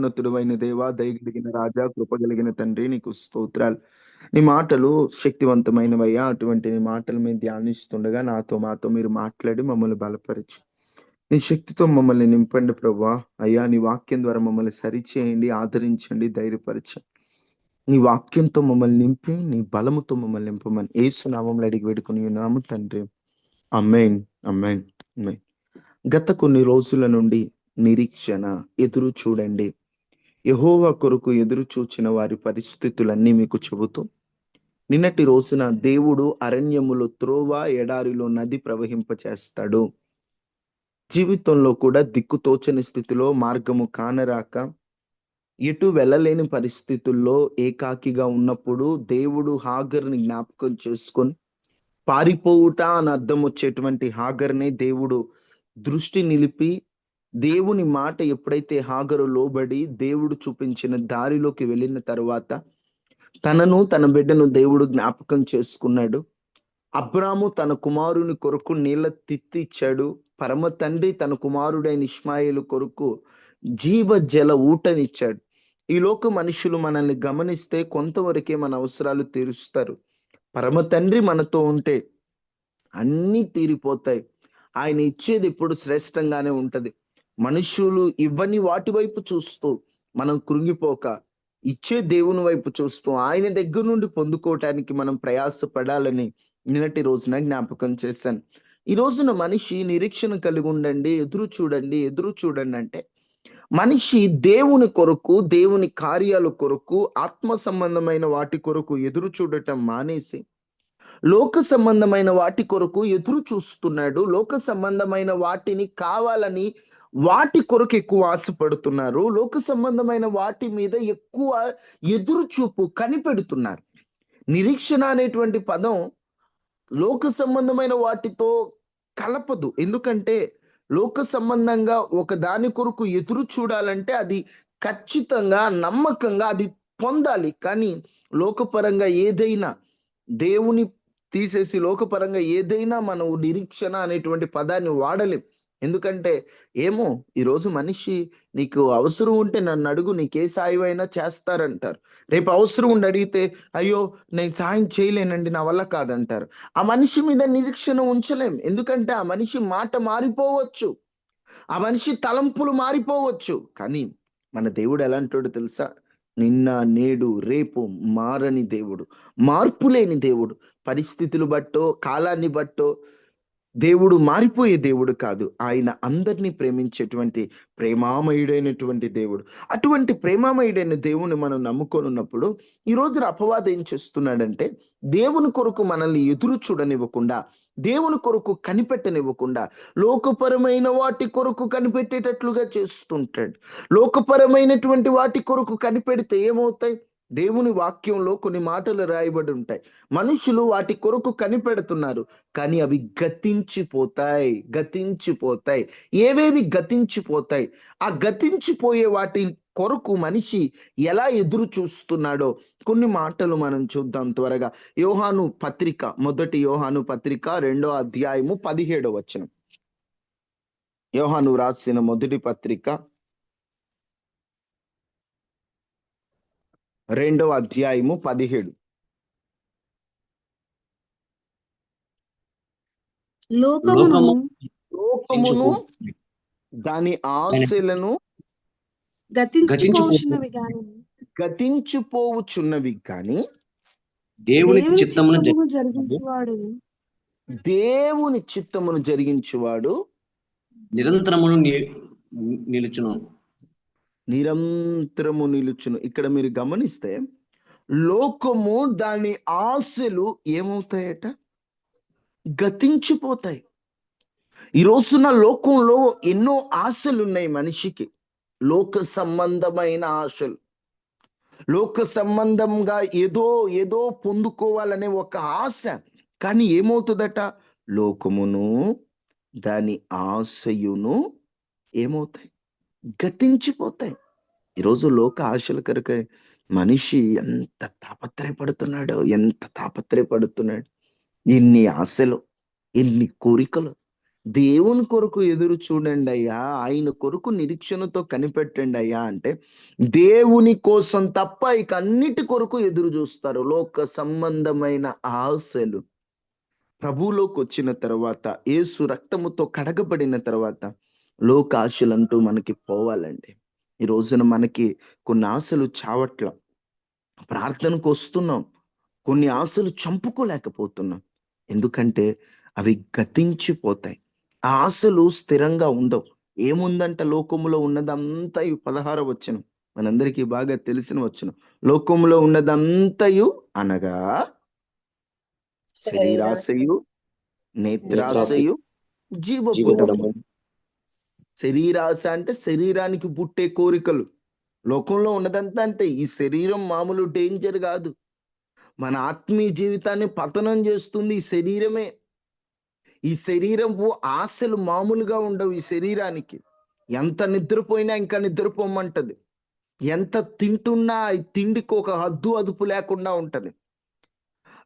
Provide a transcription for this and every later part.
మహోన్నతుడు అయిన దేవా, దయగలిగిన రాజా, కృపగలిగిన తండ్రి, నీకు స్తోత్రాలు. నీ మాటలు శక్తివంతమైనవయ్యా. అటువంటి నీ మాటలు మేము ధ్యానిస్తుండగా మాతో మీరు మాట్లాడి మమ్మల్ని బలపరచు. నీ శక్తితో మమ్మల్ని నింపండి ప్రభువా. అయ్యా, నీ వాక్యం ద్వారా మమ్మల్ని సరిచేయండి, ఆదరించండి, ధైర్యపరచండి. నీ వాక్యంతో మమ్మల్ని నింపి, నీ బలముతో మమ్మల్ని నింపమని యేసు నామములో అడిగి వేడుకొని ఉన్నాము తండ్రి. ఆమేన్. ఆమేన్. ఆమేన్. గత కొన్ని రోజుల నుండి నిరీక్షణ, ఎదురు చూడండి, యెహోవా కొరకు ఎదురు చూచిన వారి పరిస్థితులన్నీ మీకు చెబుతూ, నిన్నటి రోజున దేవుడు అరణ్యములో త్రోవ, ఎడారిలో నది ప్రవహింపచేస్తాడు. జీవితంలో కూడా దిక్కుతోచని స్థితిలో, మార్గము కానరాక, ఎటు వెళ్ళలేని పరిస్థితుల్లో ఏకాకిగా ఉన్నప్పుడు దేవుడు హాగర్ని జ్ఞాపకం చేసుకొని, పారిపోవుట అని అర్థం వచ్చేటువంటి హాగర్ని దేవుడు దృష్టి నిలిపి, దేవుని మాట ఎప్పుడైతే హాగరు లోబడి దేవుడు చూపించిన దారిలోకి వెళ్ళిన తర్వాత తనను తన బిడ్డను దేవుడు జ్ఞాపకం చేసుకున్నాడు. అబ్రాము తన కుమారుని కొరకు నీళ్ళ తిత్తి ఇచ్చాడు. పరమ తండ్రి తన కుమారుడైన ఇష్మాయేలు కొరకు జీవ జల ఊటనిచ్చాడు. ఈ లోక మనుషులు మనల్ని గమనిస్తే కొంతవరకే మన అవసరాలు తీరుస్తారు. పరమ తండ్రి మనతో ఉంటే అన్నీ తీరిపోతాయి. ఆయన ఇచ్చేది ఎప్పుడు శ్రేష్టంగానే ఉంటది. మనుషులు ఇవ్వని వాటి వైపు చూస్తూ మనం కృంగిపోక, ఇచ్చే దేవుని వైపు చూస్తూ ఆయన దగ్గర నుండి పొందుకోవటానికి మనం ప్రయాసపడాలని నిన్నటి రోజున జ్ఞాపకం చేశాను. ఈ రోజున మనిషి నిరీక్షణ కలిగి ఉండండి, ఎదురు చూడండి, ఎదురు చూడండి అంటే, మనిషి దేవుని కొరకు, దేవుని కార్యాల కొరకు, ఆత్మ సంబంధమైన వాటి కొరకు ఎదురు చూడటం మానేసి లోక సంబంధమైన వాటి కొరకు ఎదురు చూస్తున్నాడు. లోక సంబంధమైన వాటిని కావాలని వాటి కొరకు ఎక్కువ ఆశపడుతున్నారు. లోక సంబంధమైన వాటి మీద ఎక్కువ ఎదురు చూపు కనిపెడుతున్నారు. నిరీక్షణ అనేటువంటి పదం లోక సంబంధమైన వాటితో కలపదు. ఎందుకంటే లోక సంబంధంగా ఒక దాని కొరకు ఎదురు చూడాలంటే అది ఖచ్చితంగా, నమ్మకంగా అది పొందాలి. కానీ లోకపరంగా ఏదైనా దేవుని తీసేసి లోకపరంగా ఏదైనా మనం నిరీక్షణ అనేటువంటి పదాన్ని వాడలేం. ఎందుకంటే ఏమో ఈరోజు మనిషి నీకు అవసరం ఉంటే నన్ను అడుగు, నీకే సాయం అయినా చేస్తారంటారు. రేపు అవసరం ఉండి అడిగితే అయ్యో నేను సాయం చేయలేనండి, నా వల్ల కాదంటారు. ఆ మనిషి మీద నిరీక్షణ ఉంచలేం. ఎందుకంటే ఆ మనిషి మాట మారిపోవచ్చు, ఆ మనిషి తలంపులు మారిపోవచ్చు. కానీ మన దేవుడు ఎలాంటోడు తెలుసా? నిన్న, నేడు, రేపు మారని దేవుడు, మార్పు లేని దేవుడు. పరిస్థితులు బట్టో, కాలాన్ని బట్టో దేవుడు మారిపోయే దేవుడు కాదు. ఆయన అందరినీ ప్రేమించేటువంటి ప్రేమామయుడైనటువంటి దేవుడు. అటువంటి ప్రేమామయుడైన దేవుని మనం నమ్ముకొని ఉన్నప్పుడు ఈ రోజు అపవాదం ఏం చేస్తున్నాడంటే, దేవుని కొరకు మనల్ని ఎదురు చూడనివ్వకుండా, దేవుని కొరకు కనిపెట్టనివ్వకుండా, లోకపరమైన వాటి కొరకు కనిపెట్టేటట్లుగా చేస్తుంటాడు. లోకపరమైనటువంటి వాటి కొరకు కనిపెడితే ఏమవుతాయి? దేవుని వాక్యంలో కొన్ని మాటలు రాయబడి ఉంటాయి. మనుషులు వాటి కొరకు కనిపెడుతున్నారు, కానీ అవి గతించిపోతాయి, గతించిపోతాయి. ఏవేవి గతించిపోతాయి? ఆ గతించిపోయే వాటి కొరకు మనిషి ఎలా ఎదురు చూస్తున్నాడో కొన్ని మాటలు మనం చూద్దాం త్వరగా. యోహాను పత్రిక, మొదటి యోహాను పత్రిక 2వ అధ్యాయము 17వ వచనం. యోహాను రాసిన మొదటి పత్రిక 2వ అధ్యాయము 17. లోకమును లోకమును దాని ఆశలను గతించిపోవుచున్నవి కానీ దేవుని చిత్తమును జరిగించువాడు నిరంతరము నిలుచును. ఇక్కడ మీరు గమనిస్తే లోకము దాని ఆశలు ఏమవుతాయట? గతించిపోతాయి. ఈ రోజున లోకంలో ఎన్నో ఆశలు ఉన్నాయి మనిషికి. లోక సంబంధమైన ఆశలు, లోక సంబంధంగా ఏదో ఏదో పొందుకోవాలనే ఒక ఆశ. కానీ ఏమవుతుందట? లోకమును దాని ఆశయును ఏమవుతాయి? గతించిపోతాయి. ఈరోజు లోక ఆశల కొరకు మనిషి ఎంత తాపత్రయపడుతున్నాడు, ఎంత తాపత్రయపడుతున్నాడు. ఎన్ని ఆశలు, ఎన్ని కోరికలు. దేవుని కొరకు ఎదురు చూడండి అయ్యా, ఆయన కొరకు నిరీక్షణతో కనిపెట్టండి అయ్యా అంటే దేవుని కోసం తప్ప ఇక అన్నిటి కొరకు ఎదురు చూస్తారు. లోక సంబంధమైన ఆశలు ప్రభువులోకి వచ్చిన తర్వాత, యేసు రక్తముతో కడగబడిన తర్వాత లోక ఆశలంటూ మనకి పోవాలండి. ఈ రోజున మనకి కొన్ని ఆశలు చావట్ల. ప్రార్థనకు వస్తున్నాం, కొన్ని ఆశలు చంపుకోలేకపోతున్నాం. ఎందుకంటే అవి గతించిపోతాయి. ఆ ఆశలు స్థిరంగా ఉండవు. ఏముందంట లోకములో ఉన్నదంతయు 16వ వచనం మనందరికీ బాగా తెలిసిన వచనం. లోకములో ఉన్నదంతయు అనగా శరీరాశ, శరీరాశయు, నేత్రాశ, నేత్రాశయు, జీవపు జీవపు డంబం. డంబం. శరీరాశ అంటే శరీరానికి పుట్టే కోరికలు. లోకంలో ఉన్నదంతా అంతే. ఈ శరీరం మామూలు డేంజర్ కాదు. మన ఆత్మీయ జీవితాన్ని పతనం చేస్తుంది ఈ శరీరమే. ఈ శరీరపు ఆశలు మామూలుగా ఉండవు. ఈ శరీరానికి ఎంత నిద్రపోయినా ఇంకా నిద్రపోమంటది. ఎంత తింటున్నా ఈ తిండికి ఒక హద్దు అదుపు లేకుండా ఉంటది.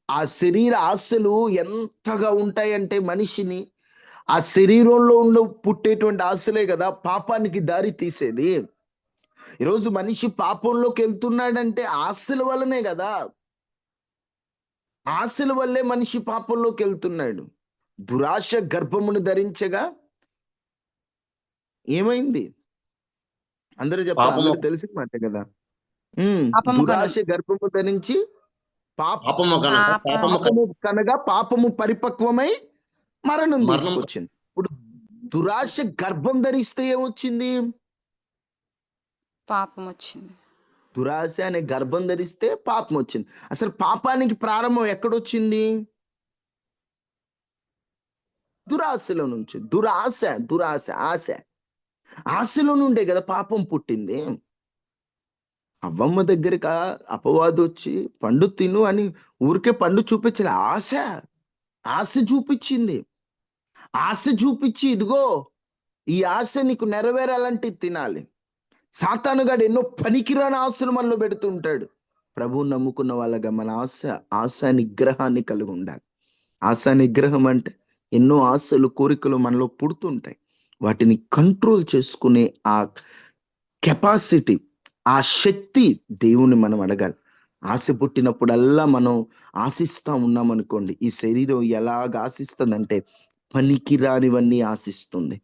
ఆ శరీర ఆశలు ఎంతగా ఉంటాయంటే మనిషిని, ఆ శరీరంలో పుట్టేటువంటి ఆశలే కదా పాపానికి దారి తీసేది. ఈరోజు మనిషి పాపంలోకి వెళ్తున్నాడంటే ఆశల వల్లనే కదా. ఆశల వల్లే మనిషి పాపంలోకి వెళ్తున్నాడు. దురాశ గర్భమును ధరించగా ఏమైంది? అందరూ చెప్పాలి. పాపము అందరూ తెలిసిన మాటే కదా. పాపము దురాశ గర్భము ధరించి పాపము కనుక పాపము పాపము కనగా పాపము పరిపక్వమై మరణం మరణం తీసుకొచ్చింది. ఇప్పుడు దురాశ గర్భం ధరిస్తే ఏమొచ్చింది? పాపం వచ్చింది. దురాశ అనే గర్భం ధరిస్తే పాపం వచ్చింది. అసలు పాపానికి ప్రారంభం ఎక్కడొచ్చింది? దురాశలో నుంచి. దురాశ, దురాశ, ఆశ. ఆశలో నుండే కదా పాపం పుట్టింది. అవ్వమ్మ దగ్గరికి అపవాదు వచ్చి పండు తిను అని ఊరికే పండు చూపించలే. ఆశ, ఆశ చూపించింది. ఆశ చూపించి ఇదిగో ఈ ఆశ నీకు నెరవేరాలంటే ఇది తినాలి. సాతానుగాడు ఎన్నో పనికిరాని ఆశలు మనలో పెడుతుంటాడు. ప్రభువు నమ్ముకున్న వాళ్ళగా మన ఆశ నిగ్రహాన్ని కలిగి ఉండాలి. ఆశ నిగ్రహం అంటే ఎన్నో ఆశలు, కోరికలు మనలో పుడుతుంటాయి. వాటిని కంట్రోల్ చేసుకునే ఆ కెపాసిటీ, ఆ శక్తి దేవుని మనం అడగాలి. ఆశ పుట్టినప్పుడల్లా మనం ఆశిస్తా ఉన్నాం అనుకోండి, ఈ శరీరం ఎలాగ ఆశిస్తుందంటే పనికి రానివన్నీ ఆశిస్తుంది,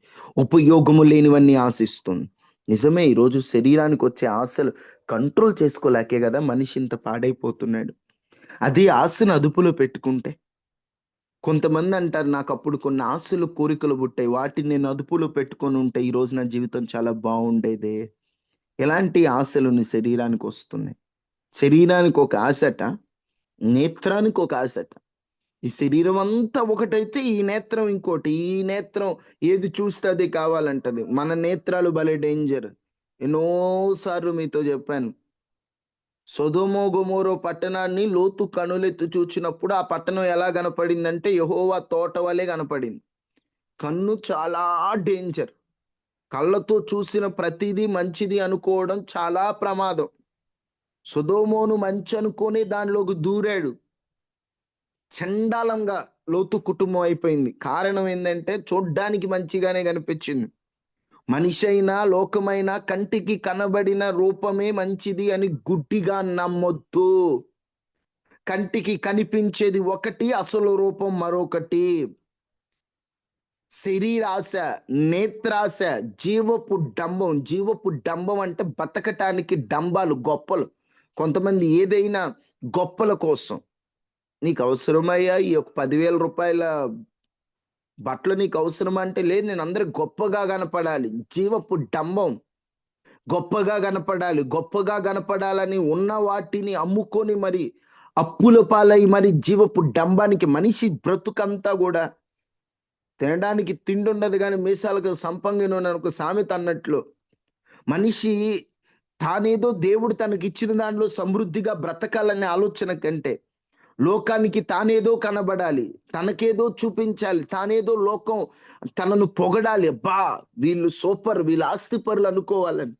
ఉపయోగము లేనివన్నీ ఆశిస్తుంది. నిజమే, ఈరోజు శరీరానికి వచ్చే ఆశలు కంట్రోల్ చేసుకోలేకే కదా మనిషి ఇంత పాడైపోతున్నాడు. అది ఆశను అదుపులో పెట్టుకుంటే. కొంతమంది అంటారు నాకు అప్పుడు కొన్ని ఆశలు, కోరికలు పుట్టాయి, వాటిని నేను అదుపులో పెట్టుకొని ఉంటే ఈ రోజు నా జీవితం చాలా బాగుండేదే. ఎలాంటి ఆశలు నీ శరీరానికి వస్తున్నాయి? శరీరానికి ఒక ఆశట, నేత్రానికి ఒక ఆశట. ఈ శరీరం అంతా ఒకటైతే ఈ నేత్రం ఇంకోటి. ఈ నేత్రం ఏది చూస్తే అది కావాలంటది. మన నేత్రాలు భలే డేంజర్. ఎన్నోసార్లు మీతో చెప్పాను. సొదొమ గొమొర పట్టణాన్ని లోతు కనులెత్తి చూచినప్పుడు ఆ పట్టణం ఎలా కనపడిందంటే యెహోవా తోట వలె కనపడింది. కన్ను చాలా డేంజర్. కళ్ళతో చూసిన ప్రతిదీ మంచిది అనుకోవడం చాలా ప్రమాదం. సొదొమోను మంచి అనుకొని దానిలోకి దూరాడు. చండాలంగా లోతు కుటుంబం అయిపోయింది. కారణం ఏంటంటే చూడ్డానికి మంచిగానే కనిపించింది. మనిషి అయినా లోకమైనా కంటికి కనబడిన రూపమే మంచిది అని గుడ్డిగా నమ్మొద్దు. కంటికి కనిపించేది ఒకటి, అసలు రూపం మరొకటి. శరీరాశ, నేత్రాశ, జీవపు డంబం. జీవపు డంబం అంటే బతకటానికి డంబాలు, గొప్పలు. కొంతమంది ఏదైనా గొప్పల కోసం. నీకు అవసరమయ్యా ఈ ఒక 10,000 రూపాయల బట్టలు నీకు అవసరం అంటే, లేదు నేను అందరు గొప్పగా కనపడాలి. జీవపు డంబం. గొప్పగా కనపడాలి. గొప్పగా కనపడాలని ఉన్న వాటిని అమ్ముకొని మరి అప్పుల పాలై మరి జీవపు డంబానికి మనిషి బ్రతుకంతా కూడా తినడానికి తిండి ఉండదు కానీ మీసాలకు సంపంగి నూనె ఒక సామెత అన్నట్లు మనిషి తానేదో దేవుడు తనకి ఇచ్చిన దానిలో సమృద్ధిగా బ్రతకాలనే ఆలోచన కంటే లోకానికి తానేదో కనబడాలి, తనకేదో చూపించాలి, తానేదో లోకం తనను పొగడాలి. బా వీళ్ళు సూపర్, వీళ్ళు ఆస్తిపరులు అనుకోవాలని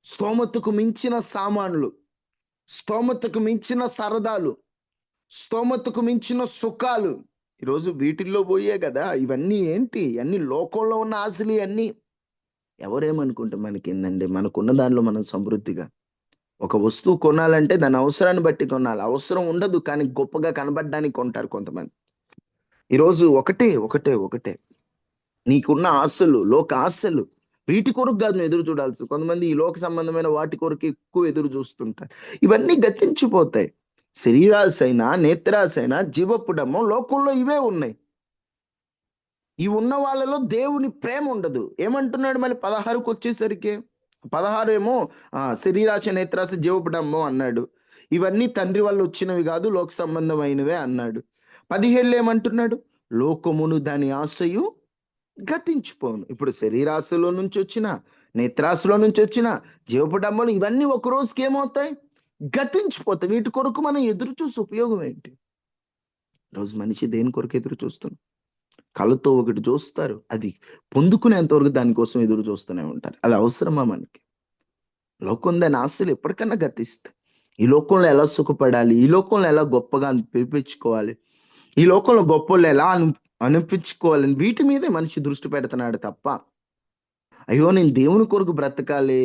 స్తోమతకు మించిన సామాన్లు, స్తోమతకు మించిన సరదాలు, స్తోమతకు మించిన సుఖాలు ఈరోజు వీటిల్లో పోయే కదా ఇవన్నీ. ఏంటి అన్ని లోకంలో ఉన్న ఆశలు అన్నీ. ఎవరేమనుకుంటే మనకేందండి, మనకున్న దానిలో మనం సమృద్ధిగా ఒక వస్తువు కొనాలంటే దాని అవసరాన్ని బట్టి కొనాలి. అవసరం ఉండదు కానీ గొప్పగా కనబడడానికి కొంటారు కొంతమంది. ఈరోజు ఒకటే ఒకటే ఒకటే నీకున్న ఆశలు, లోక ఆశలు, వీటి కొరకు కాదు నువ్వు ఎదురు చూడాల్సి. కొంతమంది ఈ లోక సంబంధమైన వాటి కొరకు ఎక్కువ ఎదురు చూస్తుంటారు. ఇవన్నీ గతించిపోతాయి. శరీరాశ అయినా, నేత్రాశ అయినా, జీవపుడము లోకంలో ఇవే ఉన్నాయి. ఈ ఉన్న వాళ్ళలో దేవుని ప్రేమ ఉండదు. ఏమంటున్నాడు మళ్ళీ 16కు వచ్చేసరికి? 16 ఏమో శరీరాశ, నేత్రాశ, జీవపుడము అన్నాడు. ఇవన్నీ తండ్రి వల్ల వచ్చినవి కాదు, లోక సంబంధమైనవే అన్నాడు. 17 ఏమంటున్నాడు? లోకమును దాని ఆశయు గతించిపోను. ఇప్పుడు శరీరాశలో నుంచి వచ్చిన, నేత్రాశలో నుంచి వచ్చిన, జీవపుడంబలు ఇవన్నీ ఒక రోజుకి ఏమవుతాయి? గతించిపోతాయి. వీటి కొరకు మనం ఎదురు చూసి ఉపయోగం ఏంటి? రోజు మనిషి దేని కొరకు ఎదురు చూస్తున్నాం? కళ్ళతో ఒకటి చూస్తారు, అది పొందుకునేంత వరకు దానికోసం ఎదురు చూస్తూనే ఉంటారు. అది అవసరమా మనకి? లోకం దాని ఆశలు ఎప్పటికన్నా గతిస్తాయి. ఈ లోకంలో ఎలా సుఖపడాలి, ఈ లోకంలో ఎలా గొప్పగా పిలిపించుకోవాలి, ఈ లోకంలో గొప్పలు ఎలా అనిపించుకోవాలని వీటి మీదే మనిషి దృష్టి పెడుతున్నాడు తప్ప, అయ్యో నేను దేవుని కొరకు బ్రతకాలి,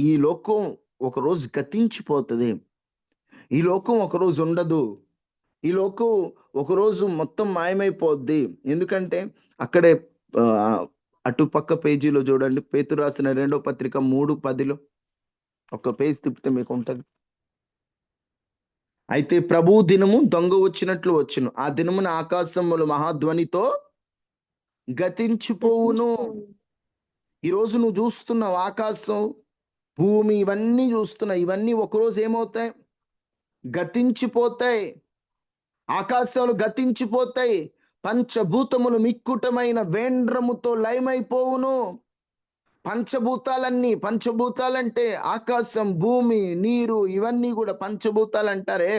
ఈ లోకం ఒకరోజు గతించిపోతుంది, ఈ లోకం ఒకరోజు ఉండదు, ఈ లోకం ఒకరోజు మొత్తం మాయమైపోద్ది. ఎందుకంటే అక్కడే అటుపక్క పేజీలో చూడండి, పేతురు రాసిన 2వ పత్రిక 3:10 ఒక పేజ్ తిప్పితే మీకు ఉంటుంది. అయితే ప్రభు దినము దొంగ వచ్చినట్లు వచ్చును, ఆ దినమున ఆకాశములు మహాధ్వనితో గతించిపోవును. ఈరోజు నువ్వు చూస్తున్నావు ఆకాశం, భూమి, ఇవన్నీ చూస్తున్నావు. ఇవన్నీ ఒకరోజు ఏమవుతాయి? గతించిపోతాయి. ఆకాశాలు గతించిపోతాయి. పంచభూతములు మిక్కుటమైన వేండ్రముతో లయమైపోవును. పంచభూతాలన్నీ, పంచభూతాలంటే ఆకాశం, భూమి, నీరు, ఇవన్నీ కూడా పంచభూతాలు అంటారే.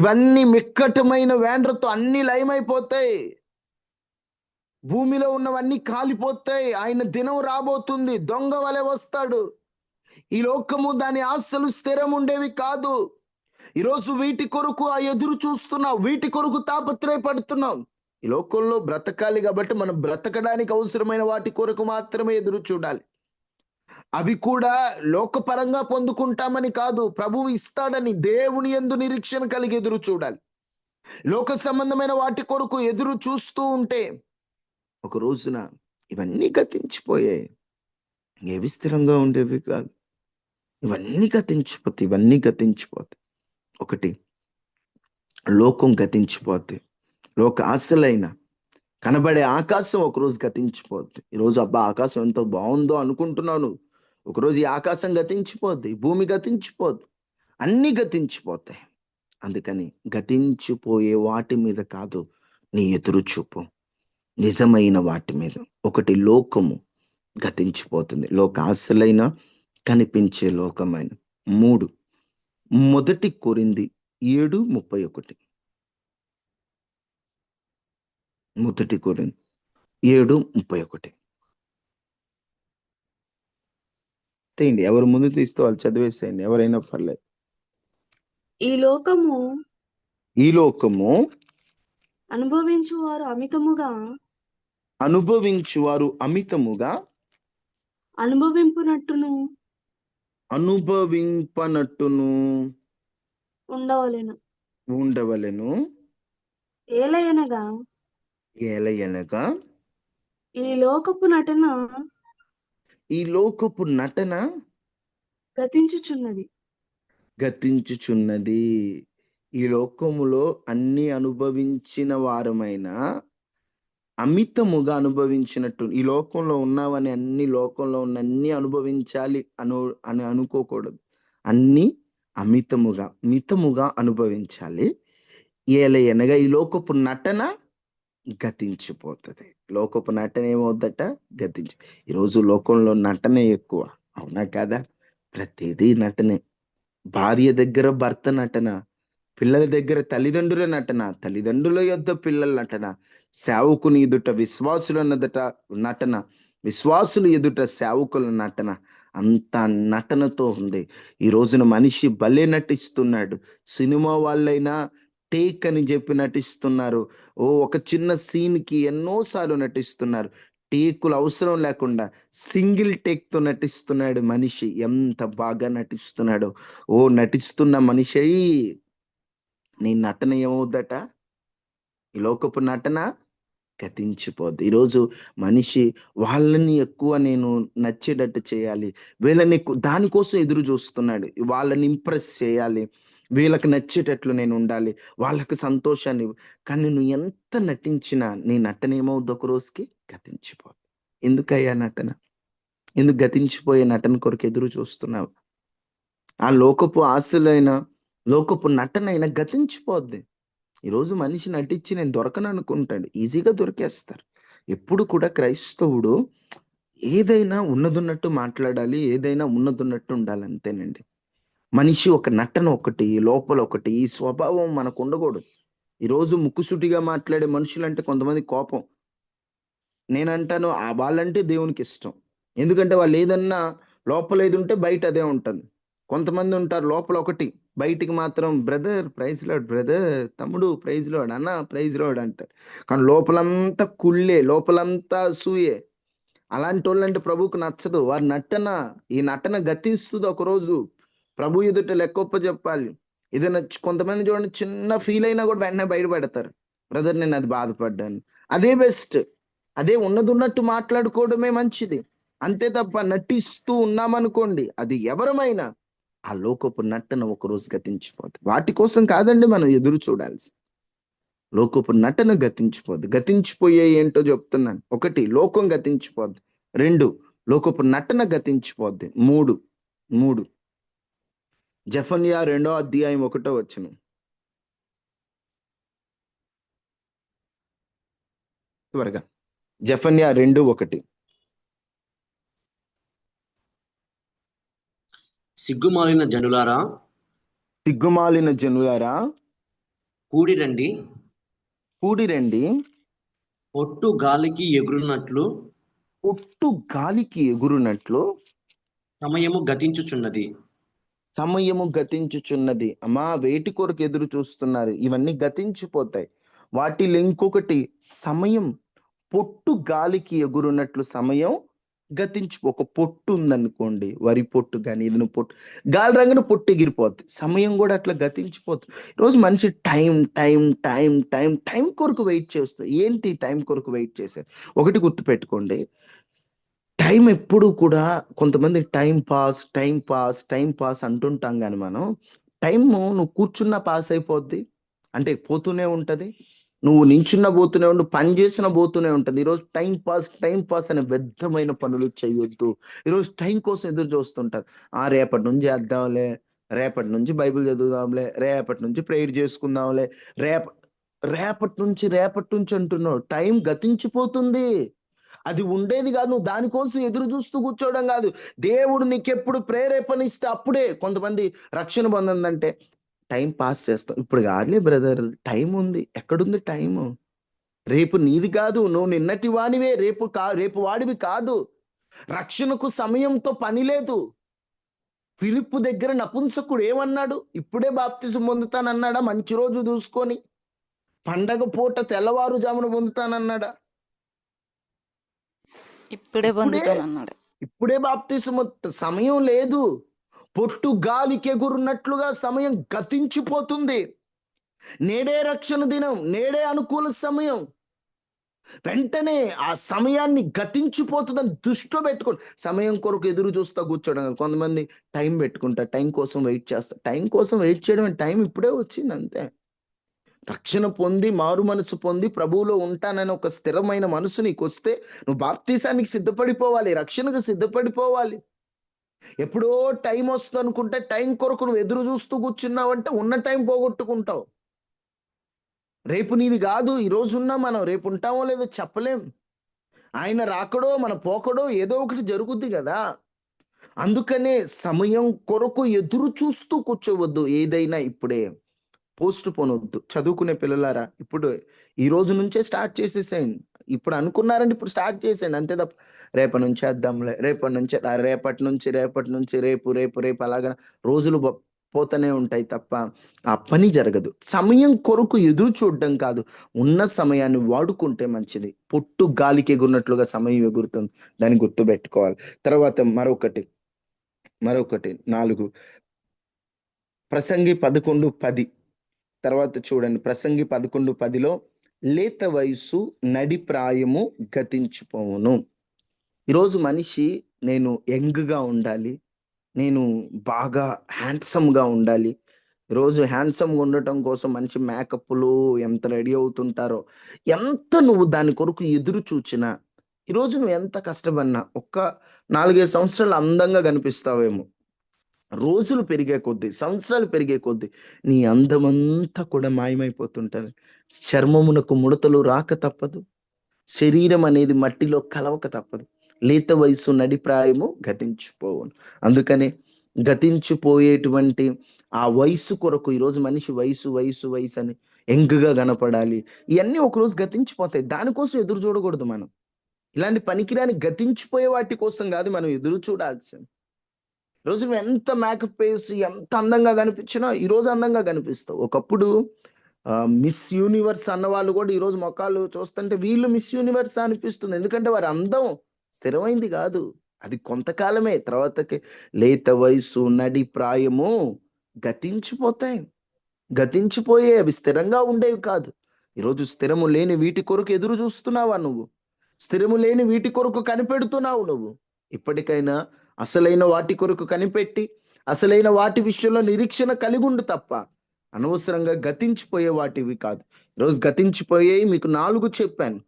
ఇవన్నీ మిక్కటమైన వేండ్రతో అన్ని లయమైపోతాయి. భూమిలో ఉన్నవన్నీ కాలిపోతాయి. ఆయన దినం రాబోతుంది, దొంగ వలె వస్తాడు. ఈ లోకము దాని ఆశలు స్థిరం ఉండేవి కాదు. ఈరోజు వీటి కొరకు ఎదురు చూస్తున్నావు, వీటి కొరకు తాపత్రయపడుతున్నాం. ఈ లోకంలో బ్రతకాలి కాబట్టి మనం బ్రతకడానికి అవసరమైన వాటి కొరకు మాత్రమే ఎదురు చూడాలి. అవి కూడా లోకపరంగా పొందుకుంటామని కాదు, ప్రభువు ఇస్తాడని దేవుని యందు నిరీక్షణ కలిగి ఎదురు చూడాలి. లోక సంబంధమైన వాటి కొరకు ఎదురు చూస్తూ ఉంటే ఒక రోజున ఇవన్నీ గతించిపోయాయి. ఏవి స్థిరంగా ఉండేవి కాదు. ఇవన్నీ గతించిపోతాయి, ఇవన్నీ గతించిపోతాయి. ఒకటి, లోకం గతించిపోద్ది. లోక ఆశలైన కనబడే ఆకాశం ఒకరోజు గతించిపోద్ది. ఈరోజు అబ్బా ఆకాశం ఎంతో బాగుందో అనుకుంటున్నాను, ఒకరోజు ఈ ఆకాశం గతించిపోద్ది, భూమి గతించిపోద్ది, అన్నీ గతించిపోతాయి. అందుకని గతించిపోయే వాటి మీద కాదు నీ ఎదురు చూపు, నిజమైన వాటి మీద. ఒకటి, లోకము గతించిపోతుంది, లోక ఆశలైన కనిపించే లోకమైన. 3, 1 కొరింథీ 7:31. 1 కొరింథీ 7:31. తీయండి, ఎవరు ముందు తీస్తే వాళ్ళు చదివేసేయండి, ఎవరైనా పర్లేదు. ఈ లోకము అనుభవించువారు అమితముగా అనుభవింపనట్టును ఉండవలెను. ఏలయనగా ఈ లోకపు నటన గతించుచున్నది. ఈ లోకములో అన్ని అనుభవించిన వారమైన అమితముగా అనుభవించినట్టు, ఈ లోకంలో ఉన్నావని అన్ని లోకంలో ఉన్న అన్ని అనుభవించాలి అని అనుకోకూడదు. అన్ని మితముగా అనుభవించాలి. ఏలయనగా ఈ లోకపు నటన గతించిపోతుంది. లోకపు నటన ఏమవుద్దట? ఈరోజు లోకంలో నటన ఎక్కువ, అవునా కాదా? ప్రతిదీ నటనే. భార్య దగ్గర భర్త నటన, పిల్లల దగ్గర తల్లిదండ్రుల నటన, తల్లిదండ్రుల యొద్ద పిల్లల నటన, సేవకుని ఎదుట విశ్వాసుల నటన, విశ్వాసులు ఎదుట సేవకుల నటన. అంత నటనతో ఉంది. ఈ రోజున మనిషి భలే నటిస్తున్నాడు. సినిమా వాళ్ళైనా, టేక్ అని చెప్పి నటిస్తున్నారు. ఒక చిన్న సీన్‌కి ఎన్నోసార్లు నటిస్తున్నారు. టేకులు అవసరం లేకుండా సింగిల్ టేక్‌తో నటిస్తున్నాడు మనిషి. ఎంత బాగా నటిస్తున్నాడో! నటిస్తున్న మనిషై నీ నటన ఏమవుద్దట? ఈ లోకపు నటన గతించిపోద్ది. ఈరోజు మనిషి వాళ్ళని ఎక్కువ నేను నచ్చేటట్టు చేయాలి. వీళ్ళని దానికోసం ఎదురు చూస్తున్నాడు. వాళ్ళని ఇంప్రెస్ చేయాలి. వీళ్ళకి నచ్చేటట్లు నేను ఉండాలి. వాళ్ళకి సంతోషాన్ని కానీ నువ్వు ఎంత నటించినా నీ నటన ఏమవుద్ది ఒక రోజుకి? గతించిపోద్ది. ఎందుకయ్యా నటన? ఎందుకు గతించిపోయే నటన కొరకు ఎదురు చూస్తున్నావు? ఆ లోకపు ఆశలైన, లోకపు నటనైనా గతించిపోద్ది. ఈరోజు మనిషి నటించి నేను దొరకను అనుకుంటాడు. ఈజీగా దొరికేస్తారు. ఎప్పుడు కూడా క్రైస్తవుడు ఏదైనా ఉన్నదున్నట్టు మాట్లాడాలి. ఏదైనా ఉన్నదున్నట్టు ఉండాలి అంతేనండి. మనిషి ఒక నటన ఒకటి, లోపల ఒకటి, ఈ స్వభావం మనకు ఉండకూడదు. ఈరోజు ముక్కుసూటిగా మాట్లాడే మనుషులంటే కొంతమంది కోపం. నేనంటాను వాళ్ళంటే దేవునికి ఇష్టం. ఎందుకంటే వాళ్ళు ఏదన్నా లోపల ఏది ఉంటే బయట అదే ఉంటది. కొంతమంది ఉంటారు లోపల ఒకటి, బయటికి మాత్రం బ్రదర్ ప్రైజ్ లార్డ్, బ్రదర్ తమ్ముడు ప్రైజ్ లార్డ్, అన్న ప్రైజ్ లార్డ్ అంటారు. కానీ లోపలంతా కుళ్ళే, లోపలంతా అసూయే. అలాంటోళ్ళంటే ప్రభువుకు నచ్చదు. వారి నటన, ఈ నటన గతిస్తుంది ఒకరోజు. ప్రభు ఎదుట లెక్కొప్ప చెప్పాలి. ఏదైనా కొంతమంది చూడండి చిన్న ఫీల్ అయినా కూడా వెంటనే బయటపెడతారు. బ్రదర్ నేను అది బాధపడ్డాను. అదే బెస్ట్. అదే ఉన్నదున్నట్టు మాట్లాడుకోవడమే మంచిది. అంతే తప్ప నటిస్తూ ఉన్నామనుకోండి, అది ఎవరమైనా ఆ లోకపు నటన ఒకరోజు గతించిపోతుంది. వాటి కోసం కాదండి మనం ఎదురు చూడాల్సి. లోకపు నటన గతించిపోద్ది. గతించిపోయే ఏంటో చెప్తున్నాను. 1 లోకం గతించిపోద్ది. 2 లోకపు నటన గతించిపోద్ది. 3 జెఫన్యా 2వ అధ్యాయం 1వ వచనం. త్వరగా జెఫన్యా 2:1. సిగ్గుమాలిన జనులారా, సిగ్గుమాలిన జనులారా కూడి రండి, కూడి రండి, పొట్టు గాలికి ఎగురున్నట్లు పొట్టు గాలికి ఎగురునట్లు సమయము గతించుచున్నది. సమయము గతించుచున్నది. అమ్మా వేటి కొరకు ఎదురు చూస్తున్నారు? ఇవన్నీ గతించిపోతాయి. వాటిలో ఇంకొకటి సమయం. పొట్టు గాలికి ఎగురున్నట్లు సమయం ఒక పొట్టు ఉందనుకోండి, వరి పొట్టు కానీ ఏదైనా పొట్టు, గాలి రంగున పొట్టు ఎగిరిపోద్ది. సమయం కూడా అట్లా గతించిపోతుంది. ఈరోజు మనిషి time time time time time కొరకు వెయిట్ చేస్తుంది. ఏంటి టైం కొరకు వెయిట్ చేసేది? ఒకటి గుర్తుపెట్టుకోండి, టైం ఎప్పుడు కూడా కొంతమంది టైం పాస్ అంటుంటాం కానీ మనం టైము నువ్వు కూర్చున్నా పాస్ అయిపోద్ది, అంటే పోతూనే ఉంటది. నువ్వు నించున్న పోతూనే ఉండు, పని చేసిన పోతూనే ఉంటది. ఈరోజు టైం పాస్ అనే వ్యర్థమైన పనులు చేయొద్దు. ఈరోజు టైం కోసం ఎదురు చూస్తుంటారు. రేపటి నుంచి చేద్దాంలే, రేపటి నుంచి బైబిల్ చదువుదాంలే, రేపటి నుంచి ప్రేయర్ చేసుకుందాంలే, రేప రేపటి నుంచి అంటున్నావు. టైం గతించిపోతుంది. అది ఉండేది కాదు. నువ్వు దానికోసం ఎదురు చూస్తూ కూర్చోవడం కాదు. దేవుడు నీకెప్పుడు ప్రేరేపణ ఇస్తే అప్పుడే. కొంతమంది రక్షణ పొందందంటే టైం పాస్ చేస్తాం. ఇప్పుడు కాదులే బ్రదర్, టైం ఉంది. ఎక్కడుంది టైము? రేపు నీది కాదు. నువ్వు నిన్నటి వాడివే, రేపు వాడివి కాదు. రక్షణకు సమయంతో పని లేదు. ఫిలిప్పు దగ్గర నపుంసకుడు ఏమన్నాడు? ఇప్పుడే బాప్తిసం పొందుతానన్నాడా? మంచి రోజు చూసుకొని పండగ పూట తెల్లవారుజామున పొందుతానన్నాడా? ఇప్పుడే పొందుతానన్నాడు. ఇప్పుడే బాప్తిసము. సమయం లేదు. పొట్టు గాలికి ఎగురున్నట్లుగా సమయం గతించిపోతుంది. నేడే రక్షణ దినం, నేడే అనుకూల సమయం. వెంటనే ఆ సమయాన్ని గతించిపోతుందని దృష్టిలో పెట్టుకోండి. సమయం కొరకు ఎదురు చూస్తా కూర్చోడం కాదు. కొంతమంది టైం పెట్టుకుంటా, టైం కోసం వెయిట్ చేస్తా. టైం కోసం వెయిట్ చేయడం, టైం ఇప్పుడే వచ్చింది అంతే. రక్షణ పొంది, మారు మనసు పొంది, ప్రభువులో ఉంటానని ఒక స్థిరమైన మనసు నీకు వస్తే నువ్వు బాప్తీసానికి సిద్ధపడిపోవాలి, రక్షణకు సిద్ధపడిపోవాలి. ఎప్పుడో టైం వస్తుంది అనుకుంటే టైం కొరకు నువ్వు ఎదురు చూస్తూ కూర్చున్నావు అంటే ఉన్న టైం పోగొట్టుకుంటావు. రేపు నీది కాదు. ఈరోజు ఉన్నా మనం, రేపు ఉంటామో లేదో చెప్పలేం. ఆయన రాకడో మన పోకడో ఏదో ఒకటి జరుగుద్ది కదా. అందుకనే సమయం కొరకు ఎదురు చూస్తూ కూర్చోవద్దు. ఏదైనా ఇప్పుడే పోస్ట్ పోన్ వద్దు. చదువుకునే పిల్లలారా, ఇప్పుడు ఈ రోజు నుంచే స్టార్ట్ చేసేసేయండి. ఇప్పుడు అనుకున్నారంటే ఇప్పుడు స్టార్ట్ చేసేయండి. అంతే తప్ప రేపటి నుంచి వేద్దాంలే, రేపటి నుంచి రేపు రేపు అలాగా రోజులు పోతూనే ఉంటాయి తప్ప ఆ పని జరగదు. సమయం కొరకు ఎదురు చూడడం కాదు, ఉన్న సమయాన్ని వాడుకుంటే మంచిది. పొట్టు గాలికి ఎగురినట్లుగా సమయం ఎగురుతుంది, దాన్ని గుర్తుపెట్టుకోవాలి. తర్వాత మరొకటి 4 ప్రసంగి 11:10 తర్వాత చూడండి. ప్రసంగి 11:10లో లేత వయస్సు నడి ప్రాయము గతించిపోవును. ఈరోజు మనిషి నేను యంగ్‌గా ఉండాలి, నేను బాగా హ్యాండ్సమ్‌గా ఉండాలి. ఈరోజు హ్యాండ్సమ్‌గా ఉండటం కోసం మనిషి మేకప్‌లు ఎంత రెడీ అవుతుంటారో, ఎంత నువ్వు దాని కొరకు ఎదురు చూచినా, ఈరోజు నువ్వు ఎంత కష్టపడినా, ఒక్క 4, 5 సంవత్సరాలు అందంగా కనిపిస్తావేమో. రోజులు పెరిగే కొద్దీ, సంవత్సరాలు పెరిగే కొద్దీ నీ అందమంతా కూడా మాయమైపోతుంటది. చర్మమునకు ముడతలు రాక తప్పదు. శరీరం అనేది మట్టిలో కలవక తప్పదు. లేత వయస్సు నడి ప్రాయము గతించిపోవును. అందుకనే గతించిపోయేటువంటి ఆ వయస్సు కొరకు ఈరోజు మనిషి వయసు అని యంగ్‌గా కనపడాలి. ఇయన్నీ ఒకరోజు గతించిపోతాయి. దానికోసం ఎదురు చూడకూడదు మనం. ఇలాంటి పనికిరాని గతించిపోయే వాటి కోసం కాదు మనం ఎదురు చూడాల్సింది. ఈరోజు నువ్వు ఎంత మేకప్ వేసి ఎంత అందంగా కనిపించినా ఈరోజు అందంగా కనిపిస్తావు. ఒకప్పుడు మిస్ యూనివర్స్ అన్నవాళ్ళు కూడా ఈరోజు మొఖాలు చూస్తుంటే వీళ్ళు మిస్ యూనివర్స్ అనిపిస్తుంది. ఎందుకంటే వారి అందం స్థిరమైంది కాదు, అది కొంతకాలమే. తర్వాతకి లేత వయసు నడి ప్రాయము గతించిపోతాయి. గతించిపోయే అవి స్థిరంగా ఉండేవి కాదు. ఈరోజు స్థిరము లేని వీటి కొరకు ఎదురు చూస్తున్నావా నువ్వు? స్థిరము లేని వీటి కొరకు కనిపెడుతున్నావు నువ్వు. ఇప్పటికైనా అసలైన వాటి కొరకు కనిపెట్టి అసలైన వాటి విషయంలో నిరీక్షణ కలిగి ఉండు తప్ప అనవసరంగా గతించిపోయే వాటివి కాదు. ఈరోజు గతించిపోయేవి మీకు 4 చెప్పాను.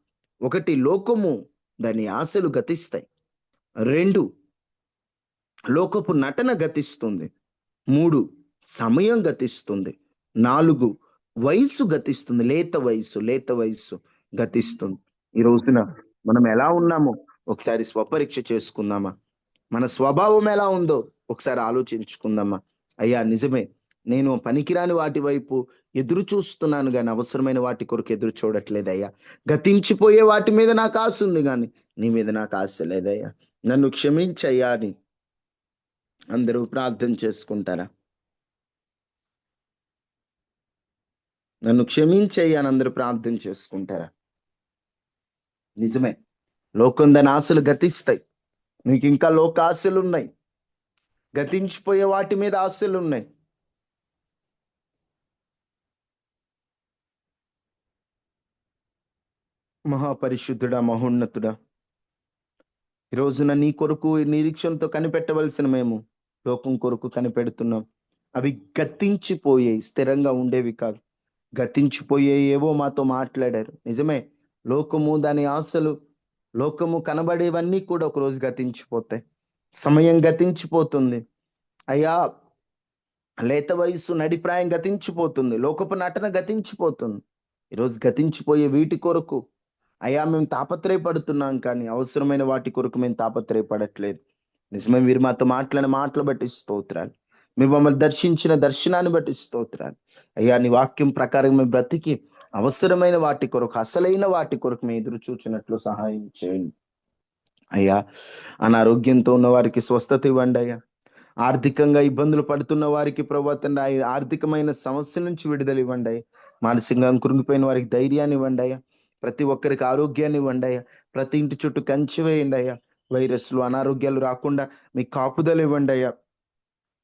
1 లోకము దాని ఆశలు గతిస్తాయి. 2 లోకపు నటన గతిస్తుంది. 3 సమయం గతిస్తుంది. 4 వయస్సు గతిస్తుంది. లేత వయస్సు గతిస్తుంది. ఈ రోజున మనం ఎలా ఉన్నామో ఒకసారి స్వపరీక్ష చేసుకుందామా? మన స్వభావం ఎలా ఉందో ఒకసారి ఆలోచించుకుందామా? అయ్యా నిజమే, నేను పనికిరాని వాటి వైపు ఎదురు చూస్తున్నాను కానీ అవసరమైన వాటి కొరకు ఎదురు చూడట్లేదయ్యా. గతించిపోయే వాటి మీద నాకు ఆశ ఉంది కానీ నీ మీద నాకు ఆశ లేదయ్యా. నన్ను క్షమించయ్యా అని అందరూ ప్రార్థన చేసుకుంటారా? నన్ను క్షమించయ్యా అని అందరూ ప్రార్థన చేసుకుంటారా? నిజమే, లోకం దాని ఆశలు గతిస్తాయి. నీకు ఇంకా లోక ఆశలు ఉన్నాయి, గతించిపోయే వాటి మీద ఆశలు ఉన్నాయి. మహాపరిశుద్ధుడా, మహోన్నతుడా, ఈ రోజున నీ కొరకు నిరీక్షణతో కనిపెట్టవలసిన మేము లోకం కొరకు కనిపెడుతున్నాం. అవి గతించిపోయే, స్థిరంగా ఉండేవి కాదు. గతించిపోయే ఏవో మాతో మాట్లాడారు. నిజమే, లోకము దాని ఆశలు, లోకము కనబడేవన్నీ కూడా ఒకరోజు గతించిపోతాయి. సమయం గతించిపోతుంది అయ్యా. లేత వయస్సు నడిప్రాయం గతించిపోతుంది. లోకపు నటన గతించిపోతుంది. ఈరోజు గతించిపోయే వీటి కొరకు అయ్యా మేము తాపత్రయపడుతున్నాం కానీ అవసరమైన వాటి కొరకు మేము తాపత్రయపడట్లేదు. నిజమే, మీరు మాతో మాట్లాడిన మాటలు బట్టి స్తోత్రాలు. మీరు మమ్మల్ని దర్శించిన దర్శనాన్ని బట్టి స్తోత్రాలు. అయ్యా నీ వాక్యం ప్రకారం మేము బ్రతికి అవసరమైన వాటి కొరకు, అసలైన వాటి కొరకు మేము ఎదురు చూచినట్లు సహాయం చేయండి అయ్యా. అనారోగ్యంతో ఉన్న వారికి స్వస్థత ఇవ్వండి అయ్యా. ఆర్థికంగా ఇబ్బందులు పడుతున్న వారికి ప్రభువా తండ్రి ఆర్థికమైన సమస్యల నుంచి విడుదల ఇవ్వండి అయ్యా. మానసికంగా కృంగిపోయిన వారికి ధైర్యాన్ని ఇవ్వండి అయ్యా. ప్రతి ఒక్కరికి ఆరోగ్యాన్ని ఇవ్వండి అయ్యా. ప్రతి ఇంటి చుట్టూ కంచి వేయండి అయ్యా. వైరస్లు అనారోగ్యాలు రాకుండా మీ కాపుదల ఇవ్వండి అయ్యా.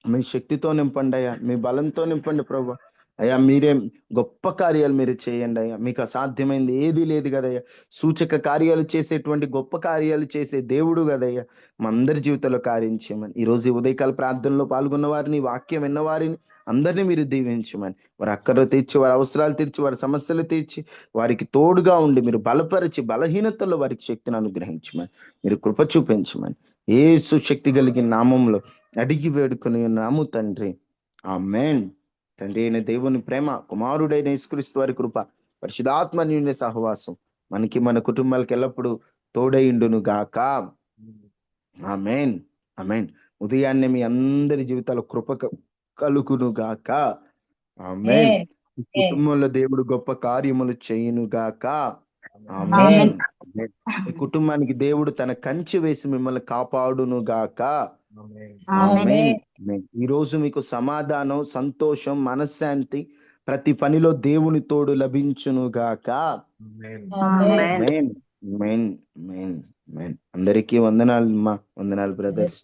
మీ శక్తితో నింపండి అయ్యా, మీ బలంతో నింపండి ప్రభు అయ్యా. మీరే గొప్ప కార్యాలు మీరు చేయండి అయ్యా. మీకు అసాధ్యమైంది ఏదీ లేదు కదయ్యా. సూచక కార్యాలు చేసేటువంటి గొప్ప కార్యాలు చేసే దేవుడు కదయ్యా. మా అందరి జీవితంలో కార్యం చేయమని ఈరోజు ఈ ఉదయకాల ప్రార్థనలో పాల్గొన్న వారిని, వాక్యం విన్న వారిని అందరినీ మీరు దీవించమని, వారి అక్కర తీర్చి, వారి అవసరాలు తీర్చి, వారి సమస్యలు తీర్చి, వారికి తోడుగా ఉండి మీరు బలపరిచి, బలహీనతల్లో వారికి శక్తిని అనుగ్రహించమని, మీరు కృప చూపించమని యేసు శక్తి కలిగిన నామంలో అడిగి వేడుకొని ఉన్నాము తండ్రి, ఆమేన్. తండ్రి అయిన దేవుని ప్రేమ, కుమారుడైన యేసుక్రీస్తు వారి కృప, పరిశుద్ధాత్మన్యుని సహవాసం మనకి మన కుటుంబాలకు ఎల్లప్పుడూ తోడైండును గాక. ఆమేన్, ఆమేన్. ఉదయాన్నే మీ అందరి జీవితాల కృప కలుగును గాక. ఆమేన్. ఈ కుటుంబంలో దేవుడు గొప్ప కార్యములు చేయును గాక. ఆమేన్. ఈ కుటుంబానికి దేవుడు తన కంచె వేసి మిమ్మల్ని కాపాడును గాక. ఆమేన్. ఆమేన్. ఈ రోజు మీకు సమాధానం, సంతోషం, మనశ్శాంతి, ప్రతి పనిలో దేవుని తోడు లభించును గాక. ఆమేన్. ఆమేన్. ఆమేన్. ఆమేన్. ఆమేన్. అందరికీ వందనాలు అమ్మా, వందనాలు బ్రదర్స్.